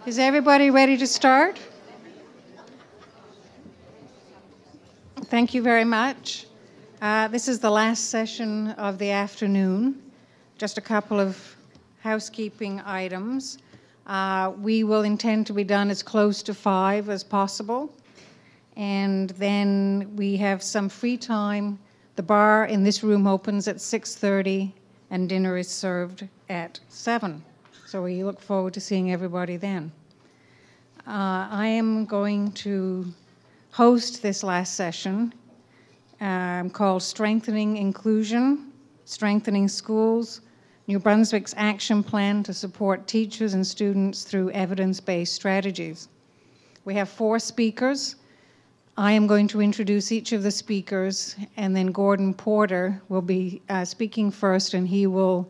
Is everybody ready to start? Thank you very much. This is the last session of the afternoon. Just a couple of housekeeping items. We will intend to be done as close to 5 as possible. And then we have some free time. The bar in this room opens at 6:30 and dinner is served at 7. So we look forward to seeing everybody then. I am going to host this last session called Strengthening Inclusion, Strengthening Schools, New Brunswick's Action Plan to Support Teachers and Students Through Evidence-Based Strategies. We have 4 speakers. I am going to introduce each of the speakers, and then Gordon Porter will be speaking first, and he will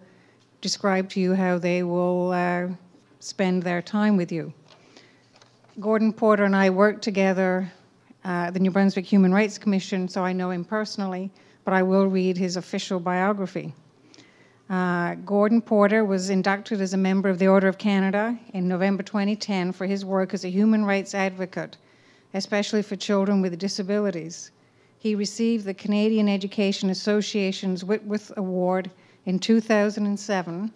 describe to you how they will spend their time with you. Gordon Porter and I work together at the New Brunswick Human Rights Commission, so I know him personally, but I will read his official biography. Gordon Porter was inducted as a member of the Order of Canada in November 2010 for his work as a human rights advocate, especially for children with disabilities. He received the Canadian Education Association's Whitworth Award in 2007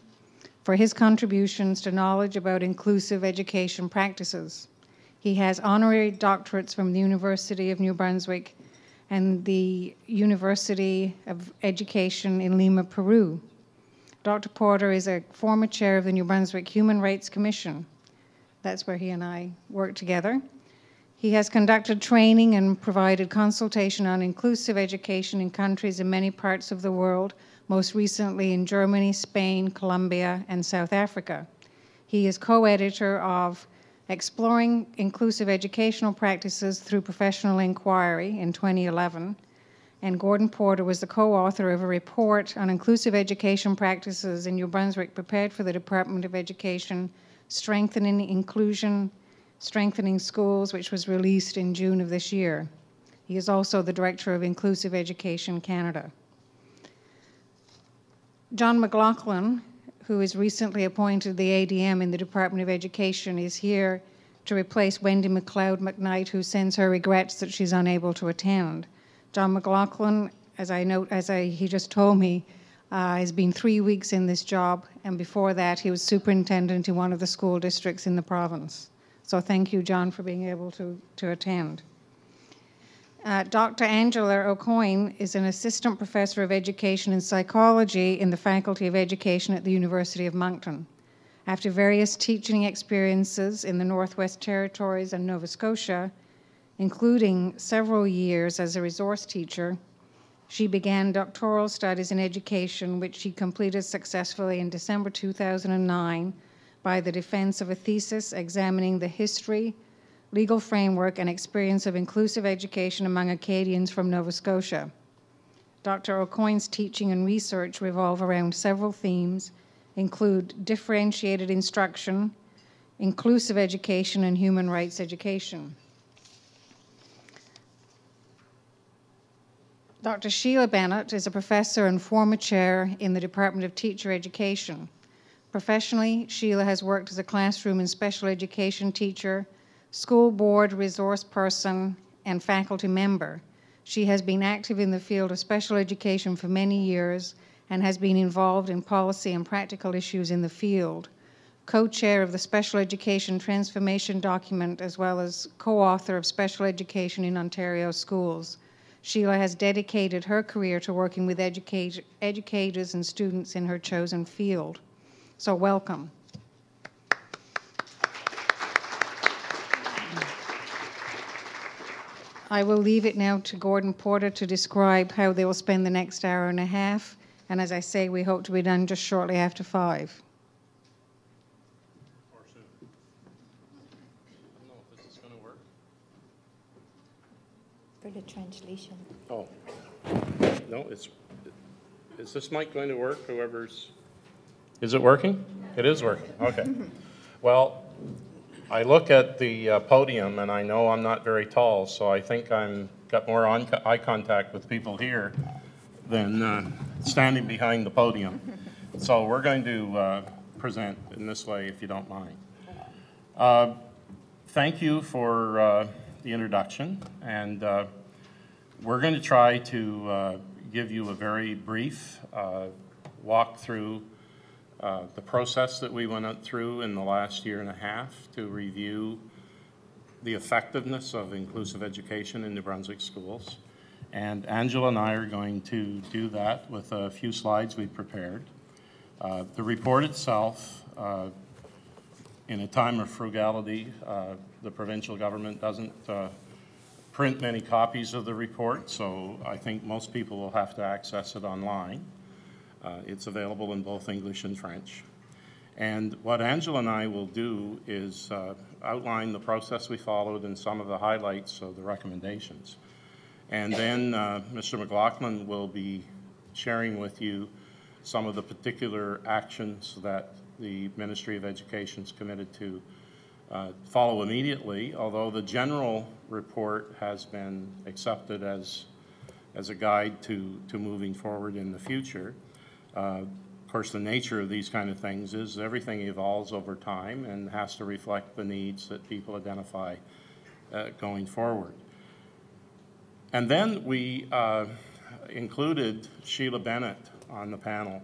for his contributions to knowledge about inclusive education practices. He has honorary doctorates from the University of New Brunswick and the University of Education in Lima, Peru. Dr. Porter is a former chair of the New Brunswick Human Rights Commission. That's where he and I work together. He has conducted training and provided consultation on inclusive education in countries in many parts of the world, most recently in Germany, Spain, Colombia, and South Africa. He is co-editor of Exploring Inclusive Educational Practices Through Professional Inquiry in 2011, and Gordon Porter was the co-author of a report on inclusive education practices in New Brunswick prepared for the Department of Education, Strengthening Inclusion, Strengthening Schools, which was released in June of this year. He is also the Director of Inclusive Education Canada. John McLaughlin, who is recently appointed the ADM in the Department of Education, is here to replace Wendy McLeod-McKnight, who sends her regrets that she's unable to attend. John McLaughlin, he just told me, has been 3 weeks in this job, and before that he was superintendent in one of the school districts in the province. So thank you, John, for being able to attend. Dr. Angela AuCoin is an assistant professor of education and psychology in the Faculty of Education at the University of Moncton. After various teaching experiences in the Northwest Territories and Nova Scotia, including several years as a resource teacher, she began doctoral studies in education, which she completed successfully in December 2009 by the defense of a thesis examining the history, legal framework, and experience of inclusive education among Acadians from Nova Scotia. Dr. AuCoin's teaching and research revolve around several themes, include differentiated instruction, inclusive education, and human rights education. Dr. Sheila Bennett is a professor and former chair in the Department of Teacher Education. Professionally, Sheila has worked as a classroom and special education teacher, school board resource person, and faculty member. She has been active in the field of special education for many years and has been involved in policy and practical issues in the field. Co-chair of the Special Education Transformation Document, as well as co-author of Special Education in Ontario Schools. Sheila has dedicated her career to working with educators and students in her chosen field. So welcome. I will leave it now to Gordon Porter to describe how they will spend the next hour and a half. And as I say, we hope to be done just shortly after 5. Or soon. I don't know if this is going to work. For the translation. Oh. No, is this mic going to work? Is it working? It is working. Okay. Well, I look at the podium and I know I'm not very tall, so I think I'm got more eye contact with people here than standing behind the podium. So we're going to present in this way, if you don't mind. Thank you for the introduction, and we're going to try to give you a very brief walk through the process that we went through in the last year and a half to review the effectiveness of inclusive education in New Brunswick schools. And Angela and I are going to do that with a few slides we prepared. The report itself, in a time of frugality, the provincial government doesn't print many copies of the report, so I think most people will have to access it online. It's available in both English and French. And what Angela and I will do is outline the process we followed and some of the highlights of the recommendations. And then Mr. McLaughlin will be sharing with you some of the particular actions that the Ministry of Education is committed to follow immediately, although the general report has been accepted as a guide to moving forward in the future. Of course, the nature of these kind of things is everything evolves over time and has to reflect the needs that people identify going forward. And then we included Sheila Bennett on the panel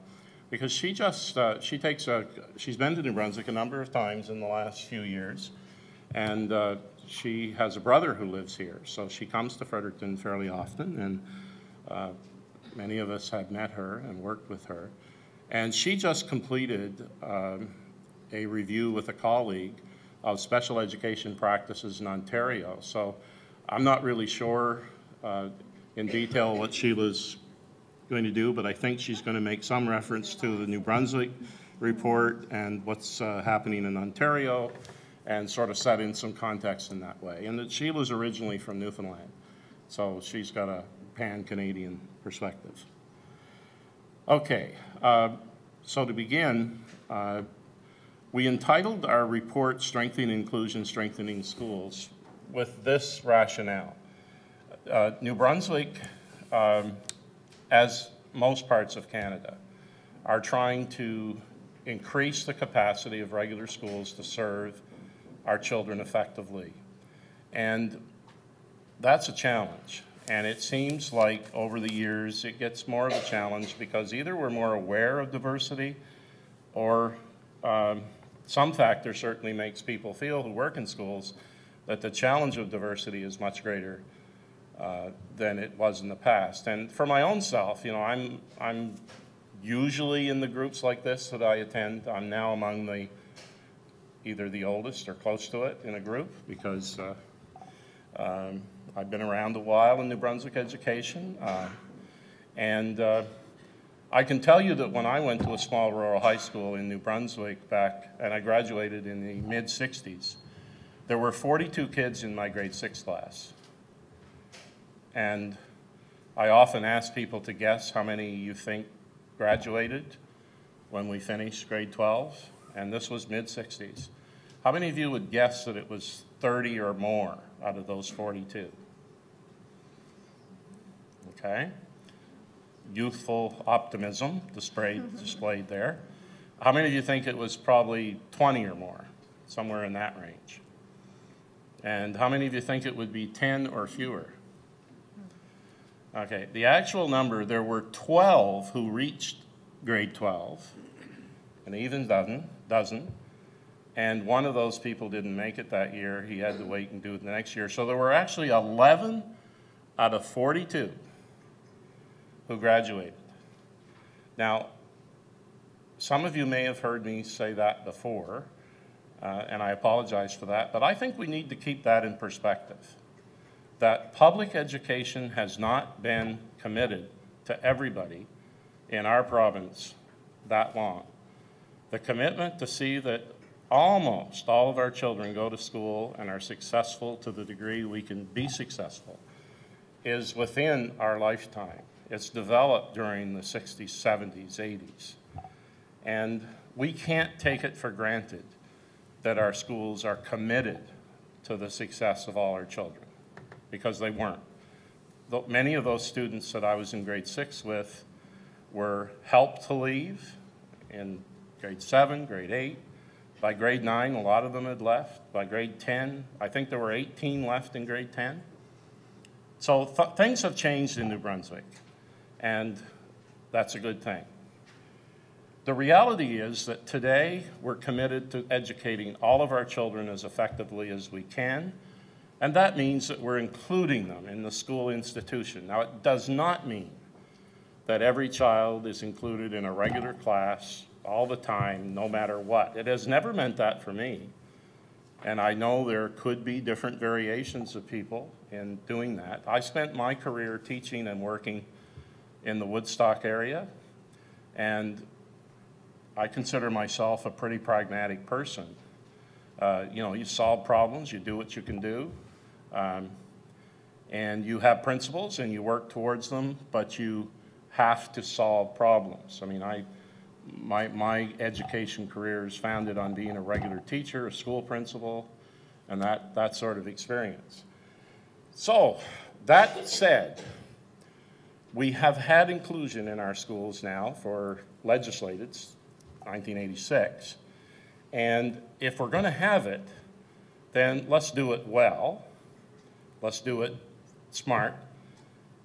because she's been to New Brunswick a number of times in the last few years, and she has a brother who lives here, so she comes to Fredericton fairly often, and many of us have met her and worked with her. And she just completed a review with a colleague of special education practices in Ontario. So I'm not really sure in detail what Sheila's going to do, but I think she's going to make some reference to the New Brunswick report and what's happening in Ontario and sort of set in some context in that way. And that Sheila's originally from Newfoundland, so she's got a pan-Canadian perspective. Okay, so to begin, we entitled our report Strengthening Inclusion, Strengthening Schools with this rationale. New Brunswick, as most parts of Canada, are trying to increase the capacity of regular schools to serve our children effectively. And that's a challenge. And it seems like over the years it gets more of a challenge because either we're more aware of diversity or some factor certainly makes people feel who work in schools that the challenge of diversity is much greater than it was in the past. And for my own self, you know, I'm usually in the groups like this that I attend. I'm now among either the oldest or close to it in a group because I've been around a while in New Brunswick education. I can tell you that when I went to a small rural high school in New Brunswick back, and I graduated in the mid-60s, there were 42 kids in my grade 6 class. And I often ask people to guess how many you think graduated when we finished grade 12, and this was mid-60s. How many of you would guess that it was 30 or more out of those 42? Okay. Youthful optimism displayed there. How many of you think it was probably 20 or more, somewhere in that range? And how many of you think it would be 10 or fewer? Okay, the actual number, there were 12 who reached grade 12, an even dozen, and one of those people didn't make it that year. He had to wait and do it the next year. So there were actually 11 out of 42 who graduated. Now, some of you may have heard me say that before, and I apologize for that, but I think we need to keep that in perspective. That public education has not been committed to everybody in our province that long. The commitment to see that almost all of our children go to school and are successful to the degree we can be successful is within our lifetime. It's developed during the 60s, 70s, 80s. And we can't take it for granted that our schools are committed to the success of all our children, because they weren't. Many of those students that I was in grade 6 with were helped to leave in grade 7, grade 8, By grade 9, a lot of them had left. By grade 10, I think there were 18 left in grade 10. So things have changed in New Brunswick, and that's a good thing. The reality is that today we're committed to educating all of our children as effectively as we can, and that means that we're including them in the school institution. Now, it does not mean that every child is included in a regular class all the time, no matter what. It has never meant that for me. And I know there could be different variations of people in doing that. I spent my career teaching and working in the Woodstock area, and I consider myself a pretty pragmatic person. You know, you solve problems, you do what you can do, and you have principles and you work towards them, but you have to solve problems. I mean, my education career is founded on being a regular teacher, a school principal, and that sort of experience. So, that said, we have had inclusion in our schools now for legislated 1986. And if we're going to have it, then let's do it well. Let's do it smart.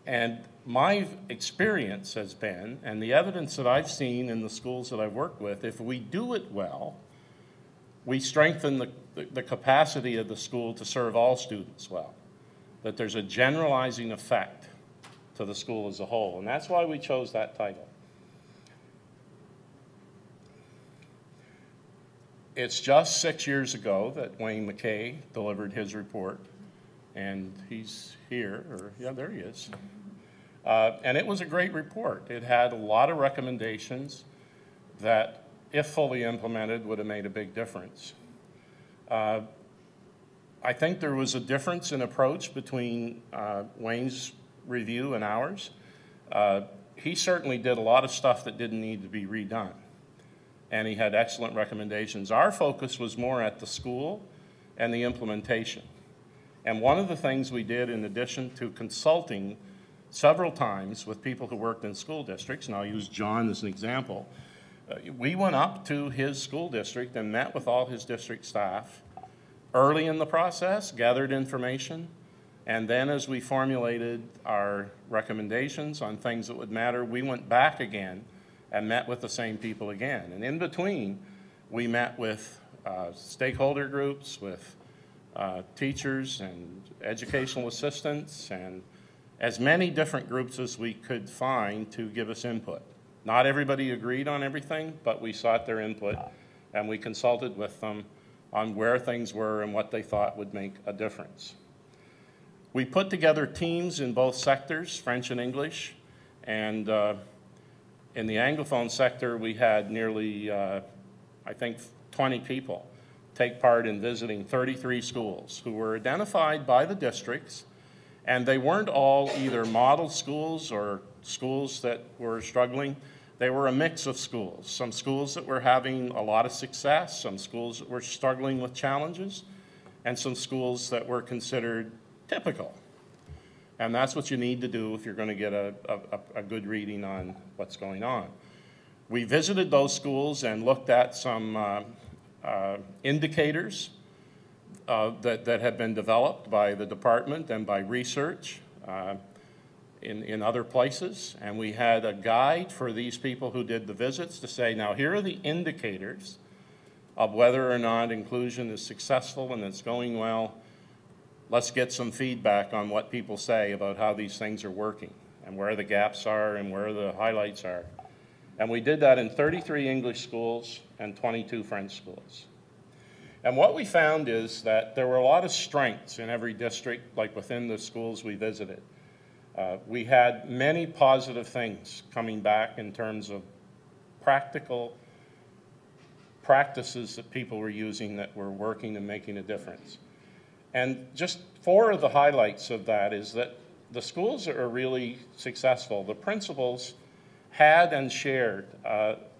And my experience has been, and the evidence that I've seen in the schools that I've worked with, if we do it well, we strengthen the capacity of the school to serve all students well. That there's a generalizing effect to the school as a whole, and that's why we chose that title. It's just 6 years ago that Wayne McKay delivered his report, and he's here, or yeah, there he is. And it was a great report. It had a lot of recommendations that, if fully implemented, would have made a big difference. I think there was a difference in approach between Wayne's review and ours. He certainly did a lot of stuff that didn't need to be redone, and he had excellent recommendations. Our focus was more at the school and the implementation. And one of the things we did, in addition to consulting several times with people who worked in school districts, and I'll use John as an example, we went up to his school district and met with all his district staff early in the process, gathered information, and then as we formulated our recommendations on things that would matter, we went back again and met with the same people again. And in between, we met with stakeholder groups, with teachers and educational assistants, and as many different groups as we could find to give us input. Not everybody agreed on everything, but we sought their input, and we consulted with them on where things were and what they thought would make a difference. We put together teams in both sectors, French and English, and in the Anglophone sector, we had nearly, I think, 20 people take part in visiting 33 schools who were identified by the districts, and they weren't all either model schools or schools that were struggling. They were a mix of schools. Some schools that were having a lot of success, some schools that were struggling with challenges, and some schools that were considered typical. And that's what you need to do if you're going to get a good reading on what's going on. We visited those schools and looked at some indicators that have been developed by the department and by research in other places. And we had a guide for these people who did the visits to say, now here are the indicators of whether or not inclusion is successful and it's going well. Let's get some feedback on what people say about how these things are working and where the gaps are and where the highlights are. And we did that in 33 English schools and 22 French schools. And what we found is that there were a lot of strengths in every district, like within the schools we visited. We had many positive things coming back in terms of practical practices that people were using that were working and making a difference. And just 4 of the highlights of that is that the schools that are really successful, the principals had and shared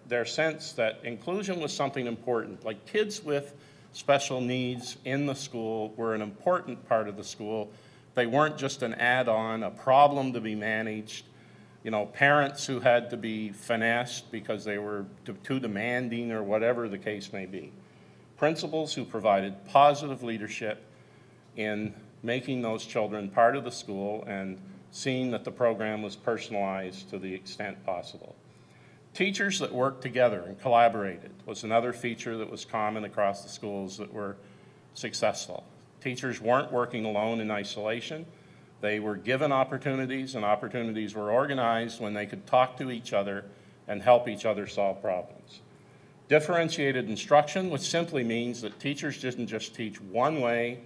their sense that inclusion was something important. Like kids with special needs in the school were an important part of the school. They weren't just an add-on, a problem to be managed. You know, parents who had to be finessed because they were too demanding or whatever the case may be. principals who provided positive leadership in making those children part of the school and seeing that the program was personalized to the extent possible. Teachers that worked together and collaborated was another feature that was common across the schools that were successful. Teachers weren't working alone in isolation. They were given opportunities, and opportunities were organized when they could talk to each other and help each other solve problems. Differentiated instruction, which simply means that teachers didn't just teach one way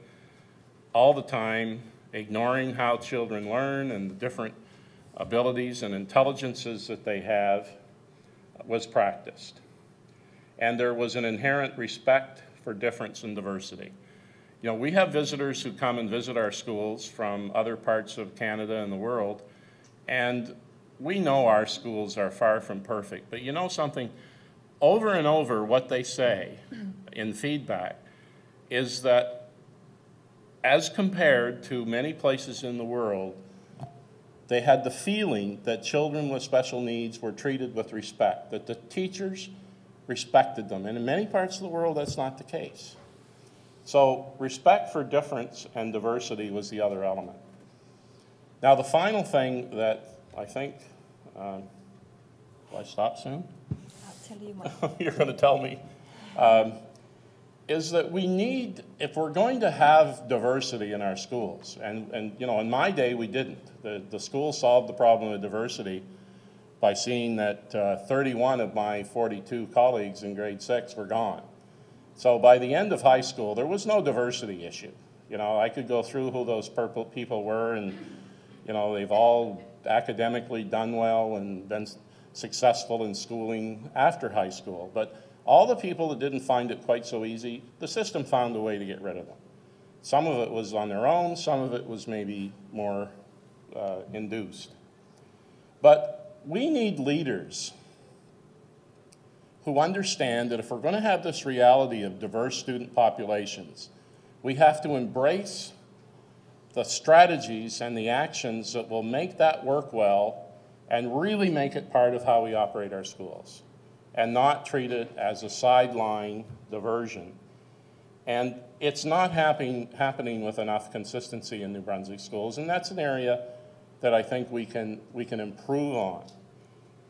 all the time, ignoring how children learn and the different abilities and intelligences that they have, was practiced. And there was an inherent respect for difference and diversity. You know, we have visitors who come and visit our schools from other parts of Canada and the world, and we know our schools are far from perfect. But you know something? Over and over, what they say in feedback is that as compared to many places in the world, they had the feeling that children with special needs were treated with respect, that the teachers respected them. And in many parts of the world, that's not the case. So respect for difference and diversity was the other element. Now, the final thing that I think, will I stop soon? I'll tell you when. You're going to tell me. Is that we need, if we're going to have diversity in our schools, and you know, in my day we didn't. The school solved the problem of diversity by seeing that 31 of my 42 colleagues in grade 6 were gone. So by the end of high school, there was no diversity issue. You know, I could go through who those purple people were, and you know, they've all academically done well and been successful in schooling after high school. But all the people that didn't find it quite so easy, the system found a way to get rid of them. Some of it was on their own, some of it was maybe more induced. But we need leaders who understand that if we're going to have this reality of diverse student populations, we have to embrace the strategies and the actions that will make that work well and really make it part of how we operate our schools, and not treat it as a sideline diversion. And it's not happening with enough consistency in New Brunswick schools, and that's an area that I think we can improve on,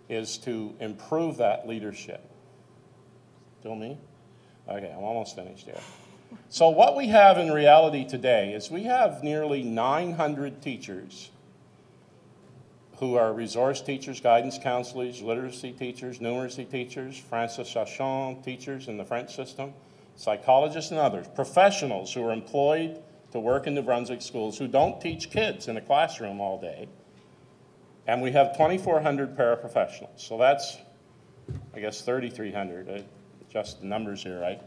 is to improve that leadership. Still me? Okay, I'm almost finished here. So what we have in reality today is we have nearly 900 teachers who are resource teachers, guidance counselors, literacy teachers, numeracy teachers, Francais teachers in the French system, psychologists and others, professionals who are employed to work in New Brunswick schools who don't teach kids in a classroom all day. And we have 2,400 paraprofessionals. So that's, I guess, 3,300, just the numbers here, right?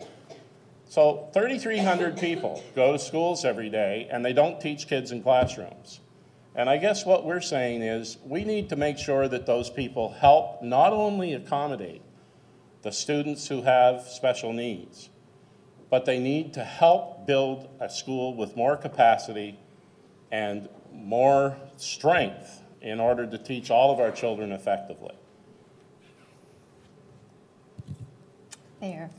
So 3,300 people go to schools every day and they don't teach kids in classrooms. And I guess what we're saying is we need to make sure that those people help not only accommodate the students who have special needs, but they need to help build a school with more capacity and more strength in order to teach all of our children effectively. There.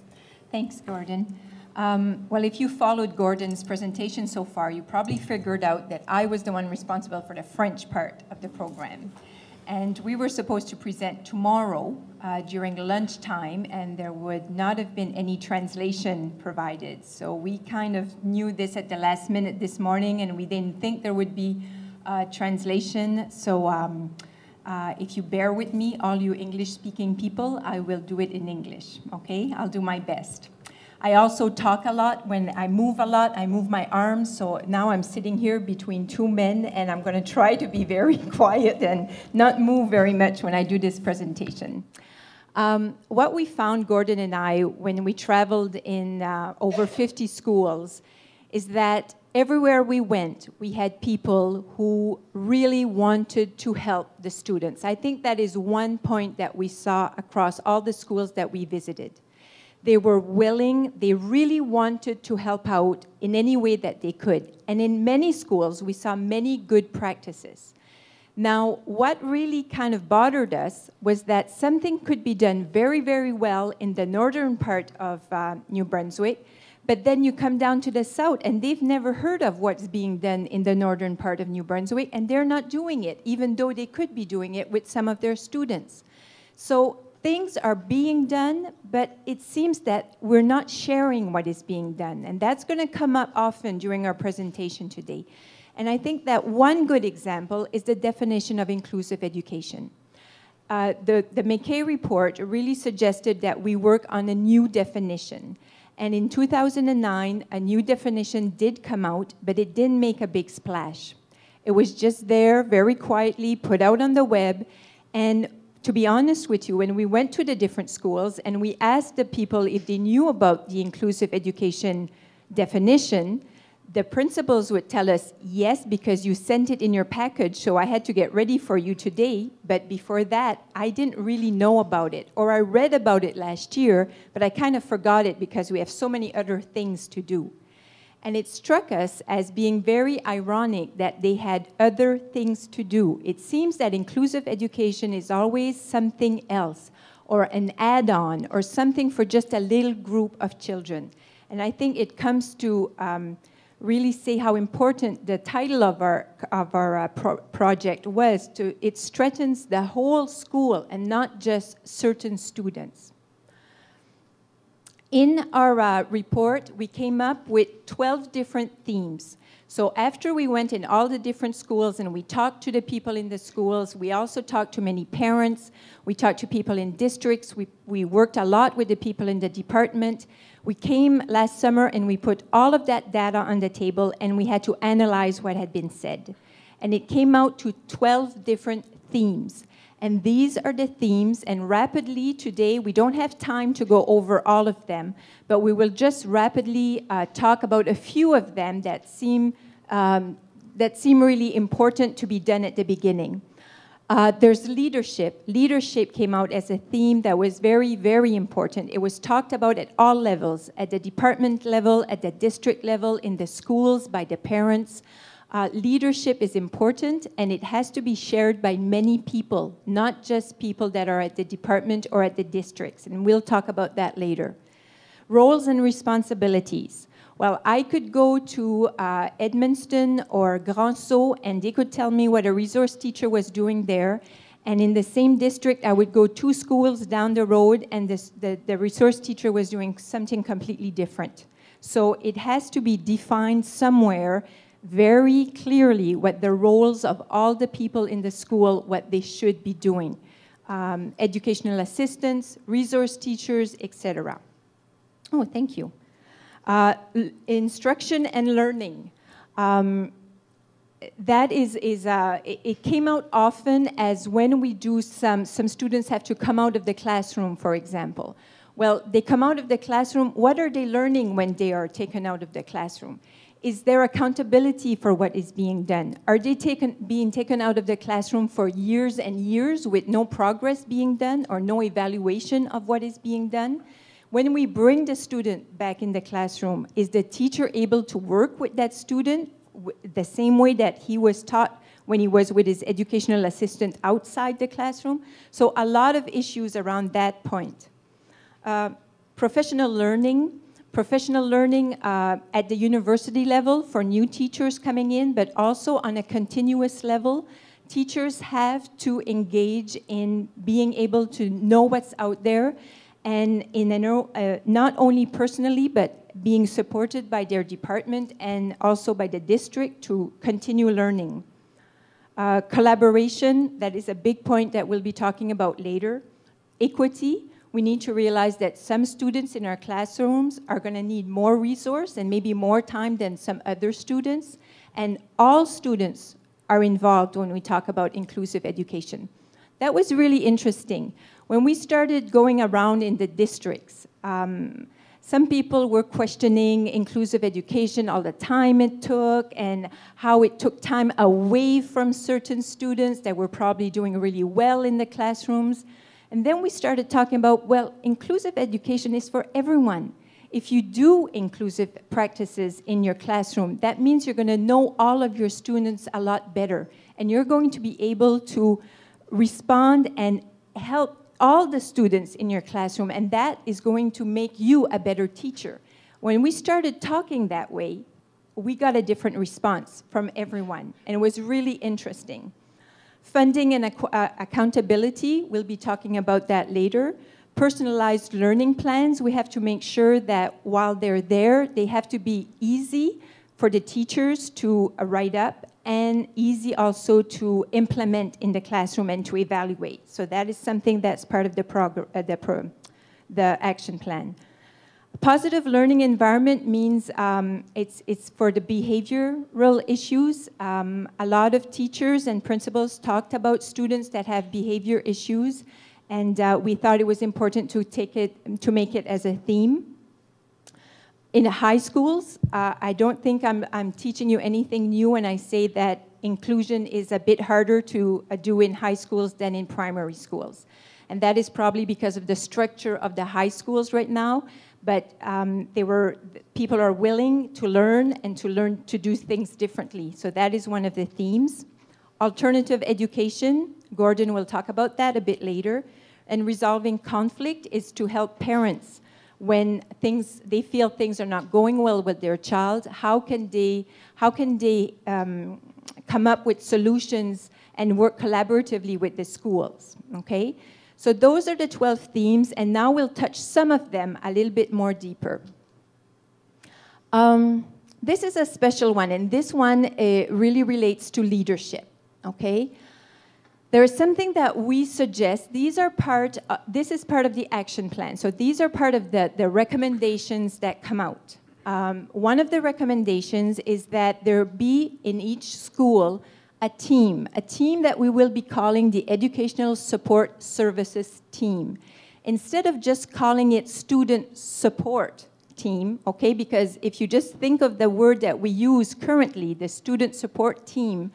Thanks, Gordon. Well, if you followed Gordon's presentation so far, you probably figured out that I was the one responsible for the French part of the program. And we were supposed to present tomorrow during lunchtime, and there would not have been any translation provided. So we kind of knew this at the last minute this morning, and we didn't think there would be translation. So if you bear with me, all you English-speaking people, I will do it in English, okay? I'll do my best. I also talk a lot. When I move a lot, I move my arms. So now I'm sitting here between two men, and I'm going to try to be very quiet and not move very much when I do this presentation. What we found, Gordon and I, when we traveled in over 50 schools, is that everywhere we went, we had people who really wanted to help the students. I think that is one point that we saw across all the schools that we visited. They were willing, they really wanted to help out in any way that they could. And in many schools, we saw many good practices. Now, what really kind of bothered us was that something could be done very, very well in the northern part of New Brunswick, but then you come down to the south, and they've never heard of what's being done in the northern part of New Brunswick, and they're not doing it, even though they could be doing it with some of their students. So things are being done, but it seems that we're not sharing what is being done, and that's going to come up often during our presentation today. And I think that one good example is the definition of inclusive education. The McKay report really suggested that we work on a new definition. And in 2009, a new definition did come out, but it didn't make a big splash. It was just there, very quietly, put out on the web. And to be honest with you, when we went to the different schools and we asked the people if they knew about the inclusive education definition, the principals would tell us, yes, because you sent it in your package, so I had to get ready for you today. But before that, I didn't really know about it. Or I read about it last year, but I kind of forgot it because we have so many other things to do. And it struck us as being very ironic that they had other things to do. It seems that inclusive education is always something else, or an add-on, or something for just a little group of children. And I think it comes to really say how important the title of our project was. It strengthens the whole school and not just certain students. In our report, we came up with 12 different themes. So after we went in all the different schools and we talked to the people in the schools, we also talked to many parents, we talked to people in districts, we worked a lot with the people in the department. We came last summer and we put all of that data on the table and we had to analyze what had been said. And it came out to 12 different themes. And these are the themes, and rapidly today, we don't have time to go over all of them, but we will just rapidly talk about a few of them that seem really important to be done at the beginning. There's leadership. Leadership came out as a theme that was very, very important. It was talked about at all levels, at the department level, at the district level, in the schools, by the parents. Leadership is important, and it has to be shared by many people, not just people that are at the department or at the districts, and we'll talk about that later. Roles and responsibilities. Well, I could go to Edmundston or Grand Sault, and they could tell me what a resource teacher was doing there, and in the same district, I would go 2 schools down the road, and the resource teacher was doing something completely different. So it has to be defined somewhere very clearly what the roles of all the people in the school, what they should be doing. Educational assistants, resource teachers, etc. Oh, thank you. Instruction and learning. It came out often as when we do some students have to come out of the classroom, for example. Well, they come out of the classroom, what are they learning when they are taken out of the classroom? Is there accountability for what is being done? Are they being taken out of the classroom for years and years with no progress being done or no evaluation of what is being done? When we bring the student back in the classroom, is the teacher able to work with that student the same way that he was taught when he was with his educational assistant outside the classroom? So a lot of issues around that point. Professional learning at the university level for new teachers coming in, but also on a continuous level. Teachers have to engage in being able to know what's out there, and not only personally, but being supported by their department and also by the district to continue learning. Collaboration, that is a big point that we'll be talking about later. Equity. We need to realize that some students in our classrooms are going to need more resource and maybe more time than some other students. And all students are involved when we talk about inclusive education. That was really interesting. When we started going around in the districts, some people were questioning inclusive education, all the time it took, and how it took time away from certain students that were probably doing really well in the classrooms. And then we started talking about, well, inclusive education is for everyone. if you do inclusive practices in your classroom, that means you're going to know all of your students a lot better. And you're going to be able to respond and help all the students in your classroom. And that is going to make you a better teacher. When we started talking that way, we got a different response from everyone. And it was really interesting. Funding and accountability, we'll be talking about that later. Personalized learning plans, we have to make sure that while they're there, they have to be easy for the teachers to write up and easy also to implement in the classroom and to evaluate. So that is something that's part of the action plan. A positive learning environment means it's for the behavioral issues. A lot of teachers and principals talked about students that have behavior issues, and we thought it was important to make it as a theme. In the high schools, I don't think I'm teaching you anything new when I say that inclusion is a bit harder to do in high schools than in primary schools. And that is probably because of the structure of the high schools right now, but people are willing to learn and to learn to do things differently. So that is one of the themes. Alternative education, Gordon will talk about that a bit later. And resolving conflict is to help parents when they feel things are not going well with their child. How can they come up with solutions and work collaboratively with the schools? Okay, so those are the 12 themes, and now we'll touch some of them a little bit more deeper. This is a special one, and this one really relates to leadership. Okay. There is something that we suggest. This is part of the action plan. So these are part of the recommendations that come out. One of the recommendations is that there be in each school a team that we will be calling the Educational Support Services Team. Instead of just calling it Student Support Team, okay, because if you just think of the word that we use currently, the Student Support Team,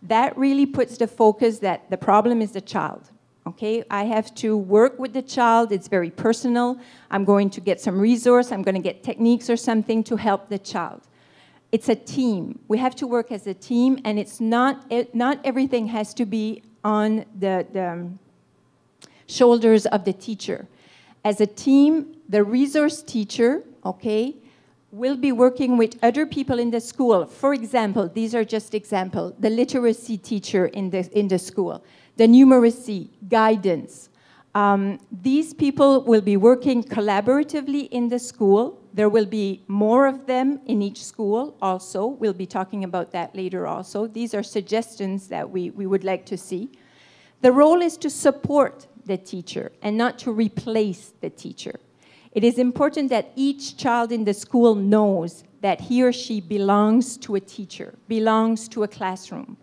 that really puts the focus that the problem is the child, okay? I have to work with the child. It's very personal. I'm going to get some resource. I'm going to get techniques or something to help the child. It's a team. We have to work as a team, and it's not everything has to be on the shoulders of the teacher. As a team, the resource teacher, okay, will be working with other people in the school. For example, these are just examples. The literacy teacher in the school, the numeracy, guidance. These people will be working collaboratively in the school. There will be more of them in each school also. We'll be talking about that later also. These are suggestions that we would like to see. The role is to support the teacher and not to replace the teacher. It is important that each child in the school knows that he or she belongs to a teacher, belongs to a classroom.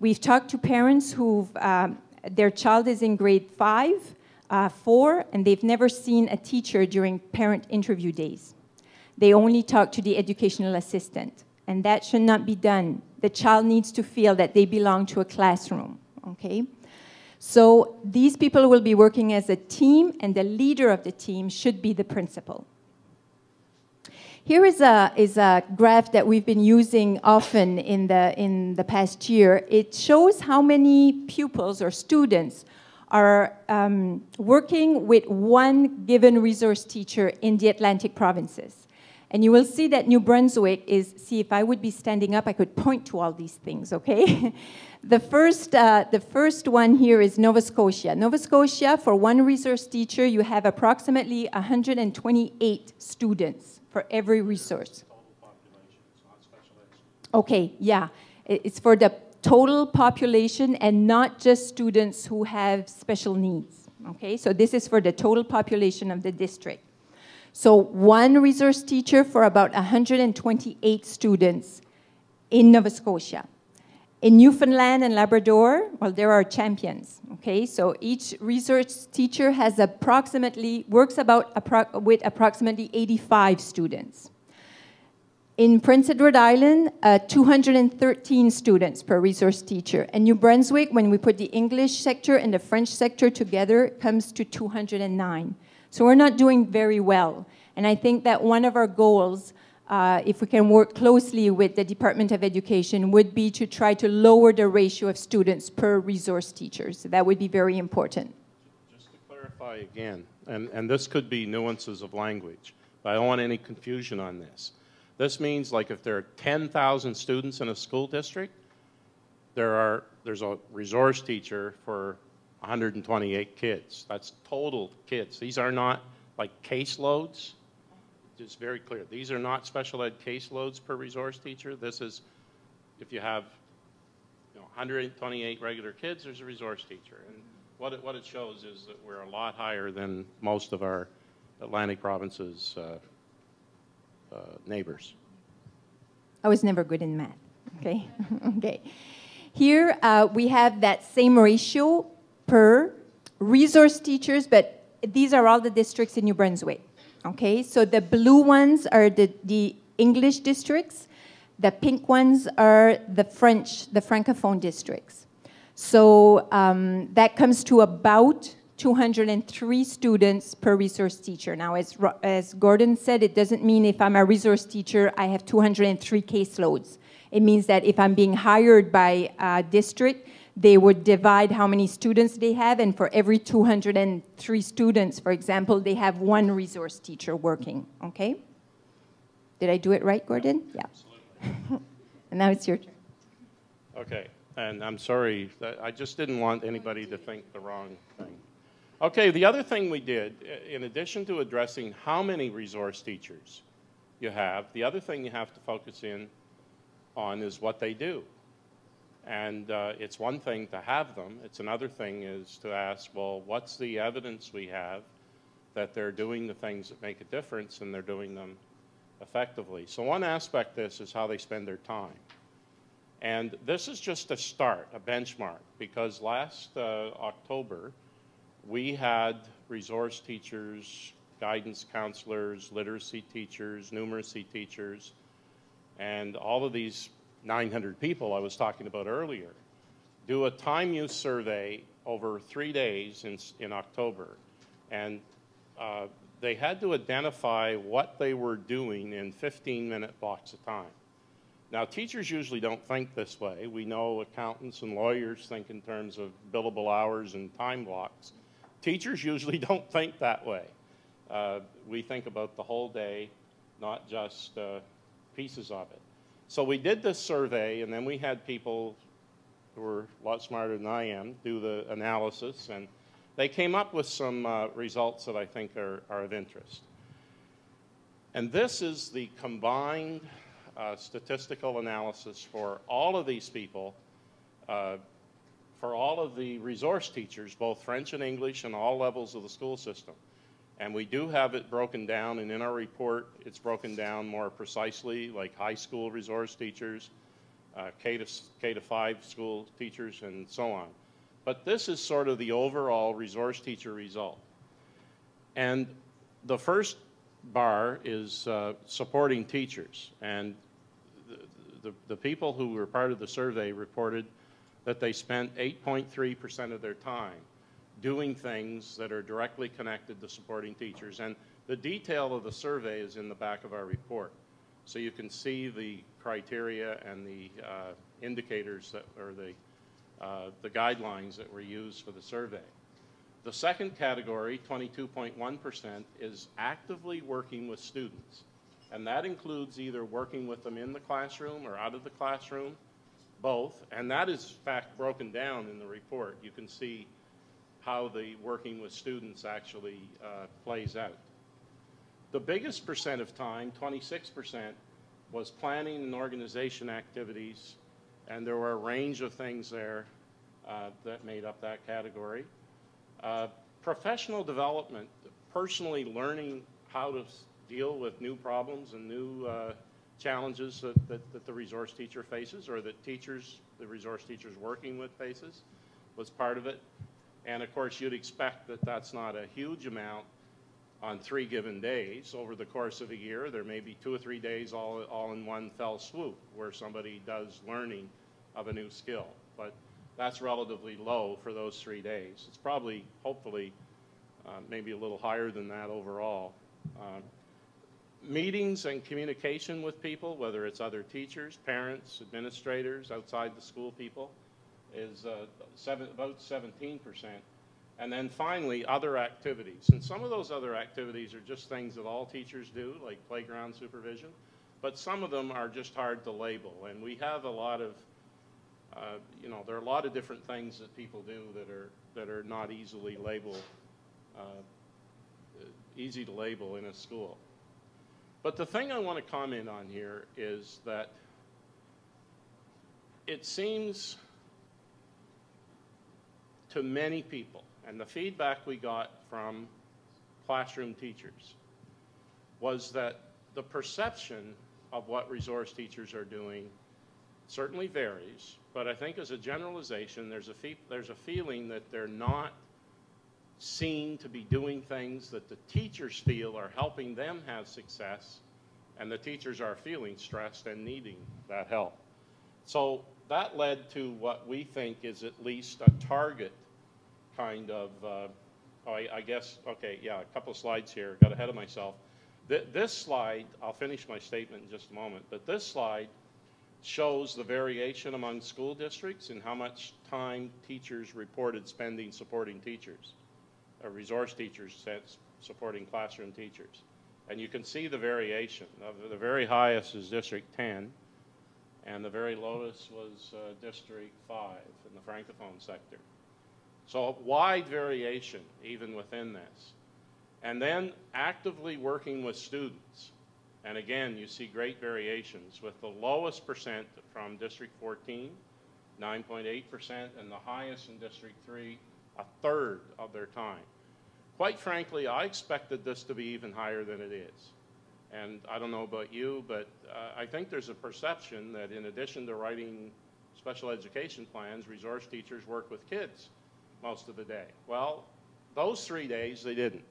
We've talked to parents who their child is in grade 5, 4, and they've never seen a teacher during parent interview days. They only talk to the educational assistant, and that should not be done. The child needs to feel that they belong to a classroom, okay? So these people will be working as a team, and the leader of the team should be the principal. Here is a graph that we've been using often in the past year. It shows how many pupils or students are working with one given resource teacher in the Atlantic provinces. And you will see that New Brunswick is, see, if I would be standing up, I could point to all these things, okay? The first one here is Nova Scotia. Nova Scotia, for one resource teacher, you have approximately 128 students for every resource. Okay, yeah. It's for the total population and not just students who have special needs. Okay, so this is for the total population of the district. So one resource teacher for about 128 students in Nova Scotia. In Newfoundland and Labrador, well, there are champions, okay? So each resource teacher has works with approximately 85 students. In Prince Edward Island, 213 students per resource teacher. And New Brunswick, when we put the English sector and the French sector together, comes to 209. So we're not doing very well. And I think that one of our goals, if we can work closely with the Department of Education, would be to try to lower the ratio of students per resource teacher. So that would be very important. Just to clarify again, and this could be nuances of language, but I don't want any confusion on this. This means, like, if there are 10,000 students in a school district, there's a resource teacher for 128 kids. That's total kids. These are not like caseloads. Just very clear. These are not special ed caseloads per resource teacher. This is, if you have 128 regular kids, there's a resource teacher. And what it shows is that we're a lot higher than most of our Atlantic provinces' neighbors. I was never good in math, okay? Okay. Here we have that same ratio per resource teachers, but these are all the districts in New Brunswick, okay? So the blue ones are the English districts. The pink ones are the Francophone districts. So that comes to about 203 students per resource teacher. Now, as Gordon said, it doesn't mean if I'm a resource teacher, I have 203 caseloads. It means that if I'm being hired by a district, they would divide how many students they have, and for every 203 students, for example, they have one resource teacher working, okay? Did I do it right, Gordon? Yeah. Absolutely. And now it's your turn. Okay, and I'm sorry, I just didn't want anybody to think the wrong thing. Okay, the other thing we did, in addition to addressing how many resource teachers you have, the other thing you have to focus in on is what they do. And it's one thing to have them. It's another thing is to ask, well, what's the evidence we have that they're doing the things that make a difference and they're doing them effectively? So one aspect of this is how they spend their time. And this is just a start, a benchmark, because last October, we had resource teachers, guidance counselors, literacy teachers, numeracy teachers, and all of these 900 people I was talking about earlier do a time use survey over 3 days in October. And they had to identify what they were doing in 15-minute blocks of time. Now, teachers usually don't think this way. We know accountants and lawyers think in terms of billable hours and time blocks. Teachers usually don't think that way. We think about the whole day, not just pieces of it. So we did this survey, and then we had people who were a lot smarter than I am do the analysis, and they came up with some results that I think are of interest. And this is the combined statistical analysis for all of these people, for all of the resource teachers, both French and English, and all levels of the school system. And we do have it broken down, and in our report, it's broken down more precisely, like high school resource teachers, K to 5 school teachers, and so on. But this is sort of the overall resource teacher result. And the first bar is supporting teachers. And the people who were part of the survey reported that they spent 8.3% of their time doing things that are directly connected to supporting teachers. And the detail of the survey is in the back of our report. So you can see the criteria and the indicators that, or the guidelines that were used for the survey. The second category, 22.1%, is actively working with students. And that includes either working with them in the classroom or out of the classroom, both. And that is, in fact, broken down in the report. You can see how the working with students actually plays out. The biggest percent of time, 26%, was planning and organization activities, and there were a range of things there that made up that category. Professional development, personally learning how to deal with new problems and new challenges that the resource teacher faces, or that the resource teachers working with faces, was part of it. And of course, you'd expect that that's not a huge amount on 3 given days. Over the course of a year, there may be 2 or 3 days all in one fell swoop where somebody does learning of a new skill. But that's relatively low for those 3 days. It's probably, hopefully, maybe a little higher than that overall. Meetings and communication with people, whether it's other teachers, parents, administrators, outside the school people, is about 17%. And then finally, other activities. And some of those other activities are just things that all teachers do, like playground supervision. But some of them are just hard to label. And we have a lot of, there are a lot of different things that people do that are not easily labeled, easy to label in a school. But the thing I want to comment on here is that it seems to many people, and the feedback we got from classroom teachers, was that the perception of what resource teachers are doing certainly varies, but I think as a generalization, there's a feeling that they're not seen to be doing things that the teachers feel are helping them have success, and the teachers are feeling stressed and needing that help. So that led to what we think is at least a target kind of, I guess, okay, yeah, a couple of slides here, got ahead of myself. This slide, I'll finish my statement in just a moment, but this slide shows the variation among school districts and how much time teachers reported spending supporting teachers, resource teachers supporting classroom teachers. And you can see the variation. The very highest is District 10, and the very lowest was District 5 in the Francophone sector. So a wide variation even within this. And then actively working with students. And again, you see great variations with the lowest percent from District 14, 9.8%, and the highest in District 3, a third of their time. Quite frankly, I expected this to be even higher than it is. And I don't know about you, but I think there's a perception that in addition to writing special education plans, resource teachers work with kids most of the day. Well, those 3 days, they didn't.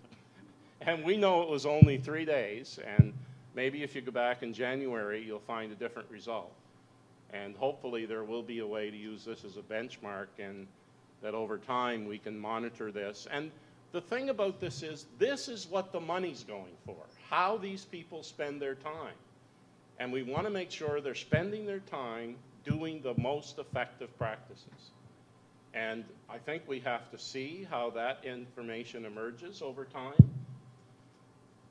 And we know it was only 3 days, and maybe if you go back in January, you'll find a different result. And hopefully there will be a way to use this as a benchmark, and that over time we can monitor this. And the thing about this is what the money's going for, how these people spend their time. And we want to make sure they're spending their time doing the most effective practices. And I think we have to see how that information emerges over time.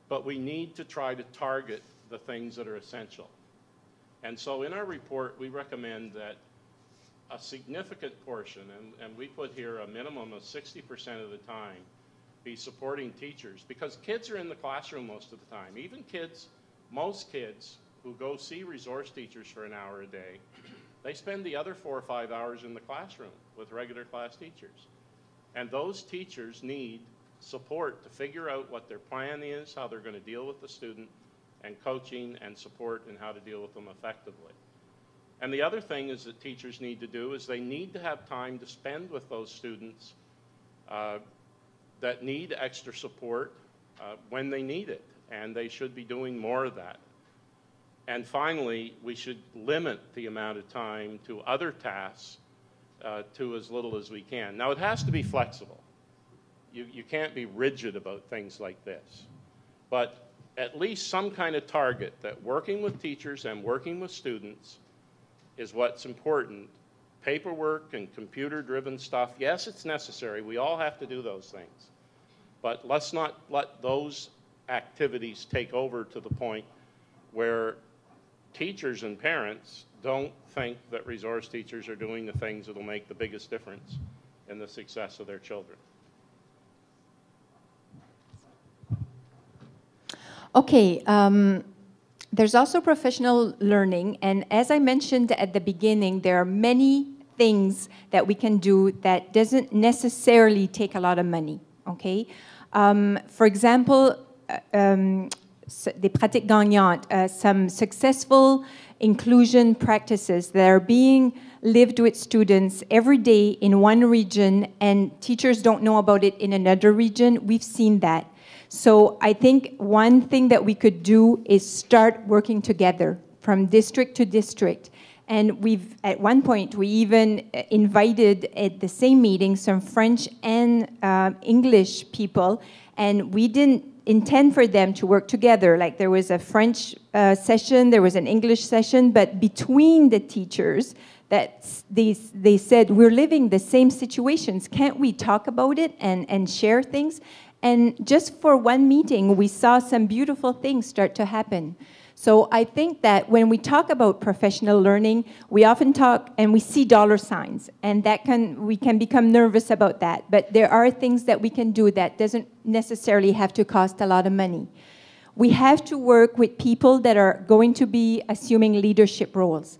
But we need to try to target the things that are essential. And so in our report, we recommend that a significant portion, and we put here a minimum of 60% of the time, be supporting teachers, because kids are in the classroom most of the time. Even kids, most kids who go see resource teachers for an hour a day, they spend the other 4 or 5 hours in the classroom with regular class teachers. And those teachers need support to figure out what their plan is, how they're going to deal with the student, and coaching and support in how to deal with them effectively. And the other thing is that teachers need to do is they need to have time to spend with those students that need extra support when they need it, and they should be doing more of that. And finally, we should limit the amount of time to other tasks to as little as we can. Now, it has to be flexible. You can't be rigid about things like this. But at least some kind of target that working with teachers and working with students is what's important. Paperwork and computer-driven stuff, yes, it's necessary. We all have to do those things. But let's not let those activities take over to the point where teachers and parents don't think that resource teachers are doing the things that will make the biggest difference in the success of their children. Okay, there's also professional learning, and as I mentioned at the beginning, there are many things that we can do that doesn't necessarily take a lot of money, okay? For example, des pratiques gagnantes, some successful inclusion practices that are being lived with students every day in one region, and teachers don't know about it in another region. We've seen that. So I think one thing that we could do is start working together from district to district. And at one point, we even invited at the same meeting some French and English people, and we didn't intend for them to work together. Like there was a French session, there was an English session, but between the teachers, that they said, we're living the same situations. Can't we talk about it and share things? And just for one meeting, we saw some beautiful things start to happen. So I think that when we talk about professional learning, we often talk and we see dollar signs, and we can become nervous about that. But there are things that we can do that doesn't necessarily have to cost a lot of money. We have to work with people that are going to be assuming leadership roles.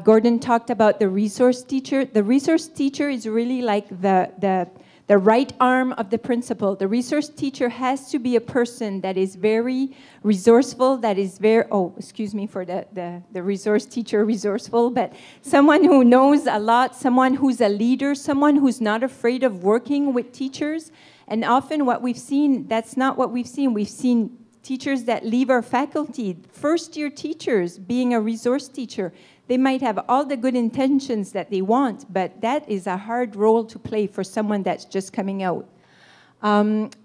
Gordon talked about the resource teacher. The resource teacher is really like the right arm of the principal. The resource teacher has to be a person that is very resourceful, that is very, excuse me for the resource teacher resourceful, but someone who knows a lot, someone who's a leader, someone who's not afraid of working with teachers. And often what we've seen, that's not what we've seen. We've seen teachers that leave our faculty, first-year teachers being a resource teacher. They might have all the good intentions that they want, but that is a hard role to play for someone that's just coming out.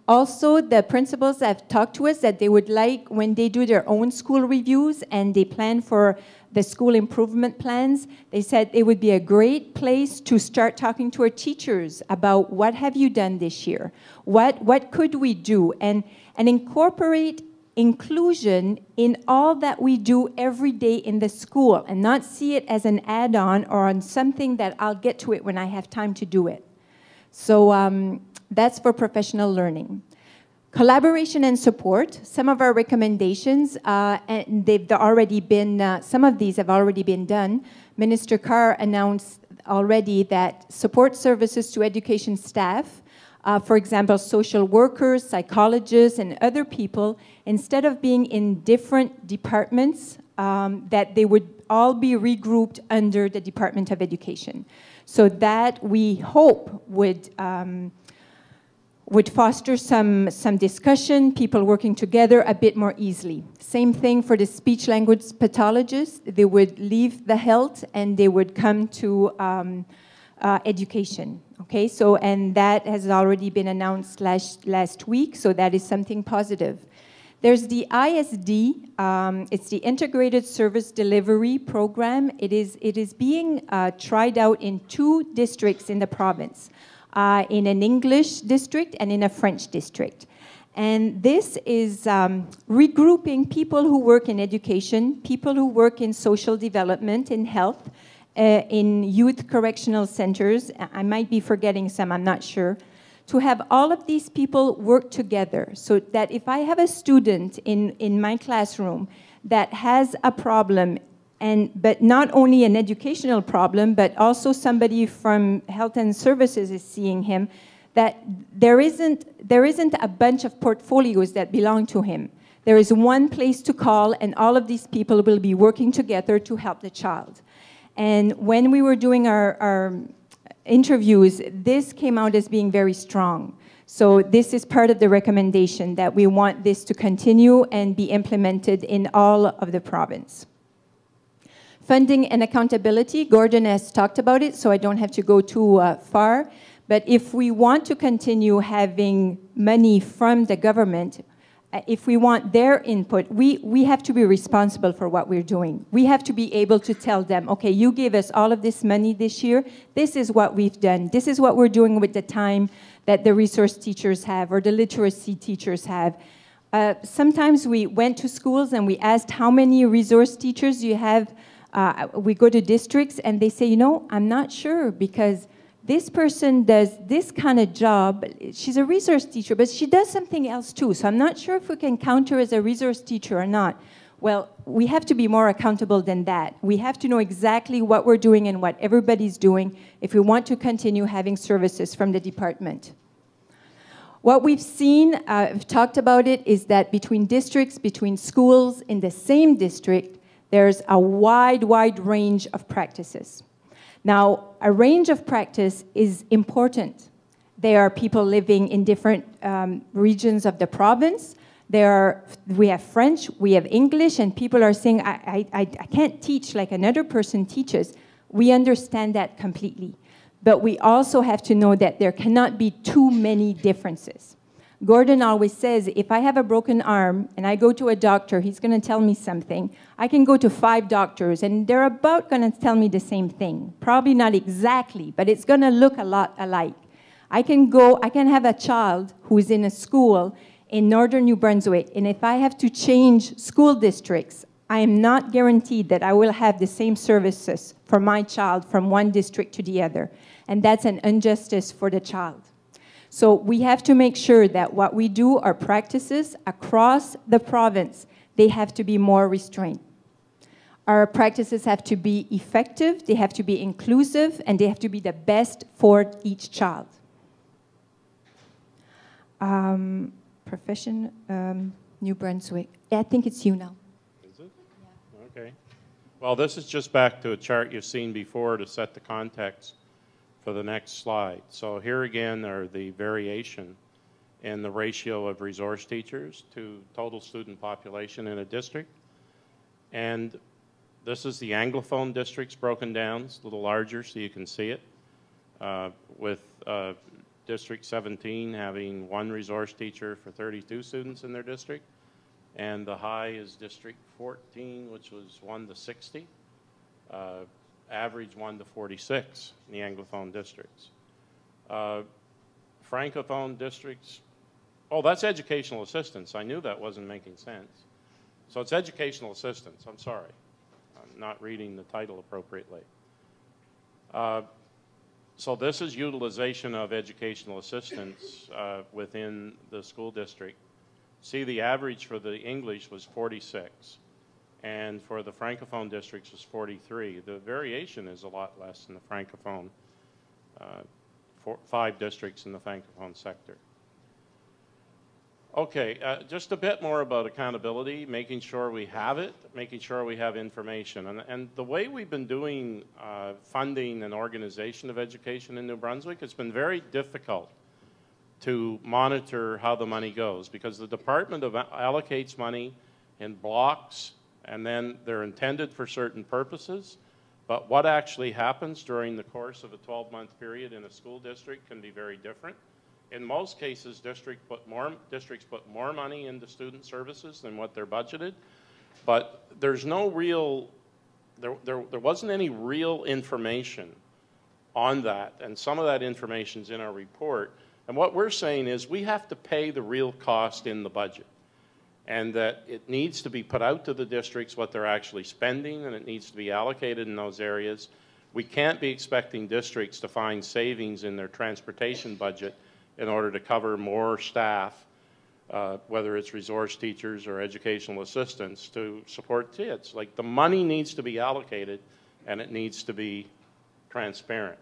Also, the principals have talked to us that they would like, when they do their own school reviews and they plan for the school improvement plans, they said it would be a great place to start talking to our teachers about what have you done this year? What could we do? And incorporate inclusion in all that we do every day in the school and not see it as an add-on or on something that I'll get to it when I have time to do it. So that's for professional learning. Collaboration and support, some of our recommendations, and they've already been, some of these have already been done. Minister Carr announced already that support services to education staff, for example, social workers, psychologists, and other people, instead of being in different departments, that they would all be regrouped under the Department of Education. So that we hope would foster some discussion, people working together a bit more easily. Same thing for the speech-language pathologists. They would leave the health and they would come to education. Okay, so, and that has already been announced last week, so that is something positive. There's the ISD, it's the Integrated Service Delivery Program. It is being tried out in 2 districts in the province, in an English district and in a French district. And this is regrouping people who work in education, people who work in social development, in health, in youth correctional centers. I might be forgetting some, I'm not sure. To have all of these people work together so that if I have a student in my classroom that has a problem, but not only an educational problem, but also somebody from health and services is seeing him, that there isn't a bunch of portfolios that belong to him. There is one place to call, and all of these people will be working together to help the child. And when we were doing our interviews, this came out as being very strong. So this is part of the recommendation, that we want this to continue and be implemented in all of the province. Funding and accountability, Gordon has talked about it, so I don't have to go too far. But if we want to continue having money from the government, if we want their input, we have to be responsible for what we're doing. We have to be able to tell them, okay, you gave us all of this money this year, this is what we've done, this is what we're doing with the time that the resource teachers have or the literacy teachers have. Sometimes we went to schools and we asked how many resource teachers you have. We go to districts and they say, you know, I'm not sure because this person does this kind of job. She's a resource teacher, but she does something else too. So I'm not sure if we can count her as a resource teacher or not. Well, we have to be more accountable than that. We have to know exactly what we're doing and what everybody's doing if we want to continue having services from the department. What we've seen, I've talked about it, is that between districts, between schools in the same district, there's a wide range of practices. Now, a range of practice is important. There are people living in different regions of the province. We have French, we have English, and people are saying, I can't teach like another person teaches. We understand that completely. But we also have to know that there cannot be too many differences. Gordon always says, if I have a broken arm and I go to a doctor, he's going to tell me something. I can go to 5 doctors, and they're about going to tell me the same thing. Probably not exactly, but it's going to look a lot alike. I can have a child who's in a school in northern New Brunswick, and if I have to change school districts, I am not guaranteed that I will have the same services for my child from one district to the other. And that's an injustice for the child. So we have to make sure that what we do, our practices across the province, they have to be more restrained. Our practices have to be effective, they have to be inclusive, and they have to be the best for each child. New Brunswick. I think it's you now. Is it? Yeah. Okay. Well, this is just back to a chart you've seen before to set the context for the next slide. So here again are the variation in the ratio of resource teachers to total student population in a district. And this is the Anglophone districts broken down. It's a little larger so you can see it, with District 17 having 1 resource teacher for 32 students in their district. And the high is District 14, which was 1 to 60. Average 1 to 46 in the Anglophone districts. Francophone districts, oh, that's educational assistance. I knew that wasn't making sense. So it's educational assistance. I'm sorry. I'm not reading the title appropriately. So this is utilization of educational assistance within the school district. See, the average for the English was 46. And for the Francophone districts was 43. The variation is a lot less in the Francophone, 5 districts in the Francophone sector. Okay, just a bit more about accountability, making sure we have it, making sure we have information. And the way we've been doing funding and organization of education in New Brunswick, it's been very difficult to monitor how the money goes because the department allocates money in blocks, and then they're intended for certain purposes. But what actually happens during the course of a 12-month period in a school district can be very different. In most cases, districts put more money into student services than what they're budgeted. But there's no real, there wasn't any real information on that. And some of that information's in our report. And what we're saying is we have to pay the real cost in the budget. And that it needs to be put out to the districts what they're actually spending, and it needs to be allocated in those areas. We can't be expecting districts to find savings in their transportation budget in order to cover more staff, whether it's resource teachers or educational assistants, to support kids. Like, the money needs to be allocated, and it needs to be transparent.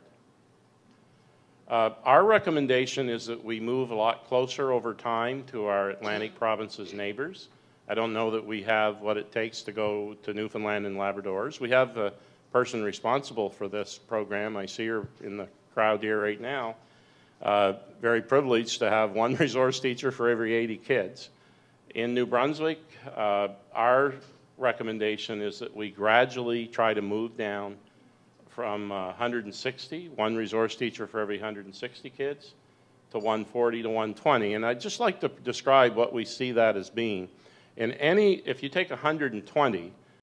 Our recommendation is that we move a lot closer over time to our Atlantic province's neighbors. I don't know that we have what it takes to go to Newfoundland and Labradors. We have the person responsible for this program. I see her in the crowd here right now. Very privileged to have 1 resource teacher for every 80 kids. In New Brunswick, our recommendation is that we gradually try to move down from 160, 1 resource teacher for every 160 kids, to 140 to 120. And I'd just like to describe what we see that as being. If you take 120,